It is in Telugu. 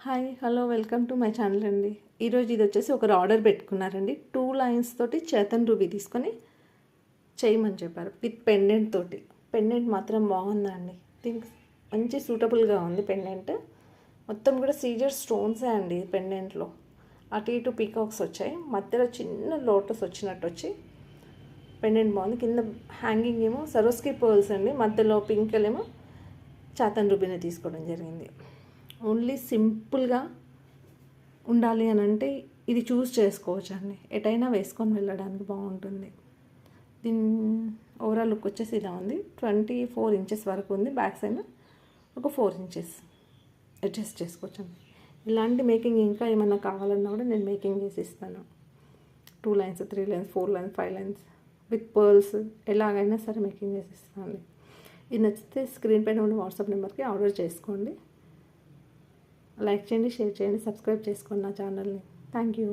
Hi hello welcome to my channel అండి. ఈరోజు ఇది వచ్చేసి ఒకరు ఆర్డర్ పెట్టుకున్నారండి. 2 లైన్స్ తోటి చేతన్ రూబీ తీసుకొని చేయమని చెప్పారు విత్ పెండెంట్ తోటి. పెండెంట్ మాత్రం బాగుందండి, దీనికి మంచి సూటబుల్గా ఉంది పెండెంట్. మొత్తం కూడా సీజర్ స్టోన్సే అండి పెండెంట్లో. అటు ఇటు పీకాక్స్ వచ్చాయి, మధ్యలో చిన్న లోటస్ వచ్చినట్టు వచ్చి పెండెంట్ బాగుంది. కింద హ్యాంగింగ్ ఏమో సరోస్కి పర్ల్స్ అండి, మధ్యలో పింక్ ఏమో చేతన్ రూబీని తీసుకోవడం జరిగింది. ఓన్లీ సింపుల్గా ఉండాలి అని అంటే ఇది చూస్ చేసుకోవచ్చు అండి, ఎటైనా వేసుకొని వెళ్ళడానికి బాగుంటుంది. దీని ఓవరాల్ లుక్ వచ్చేసి ఇలా ఉంది. 24 ఇంచెస్ వరకు ఉంది, బ్యాక్ సైడ్ ఒక 4 ఇంచెస్ అడ్జస్ట్ చేసుకోవచ్చు అండి. ఇలాంటి మేకింగ్ ఇంకా ఏమన్నా కావాలన్నా కూడా నేను మేకింగ్ చేసి ఇస్తాను. 2 lines 3 lines 4 lines 5 lines with pearls ఎలాగైనా సరే మేకింగ్ చేసి ఇస్తాను. ఇది నచ్చితే స్క్రీన్ పైన ఉన్న వాట్సాప్ నెంబర్కి ఆర్డర్ చేసుకోండి. లైక్ చేయండి, షేర్ చేయండి, సబ్స్క్రైబ్ చేసుకోండి నా ఛానల్ని. Thank you.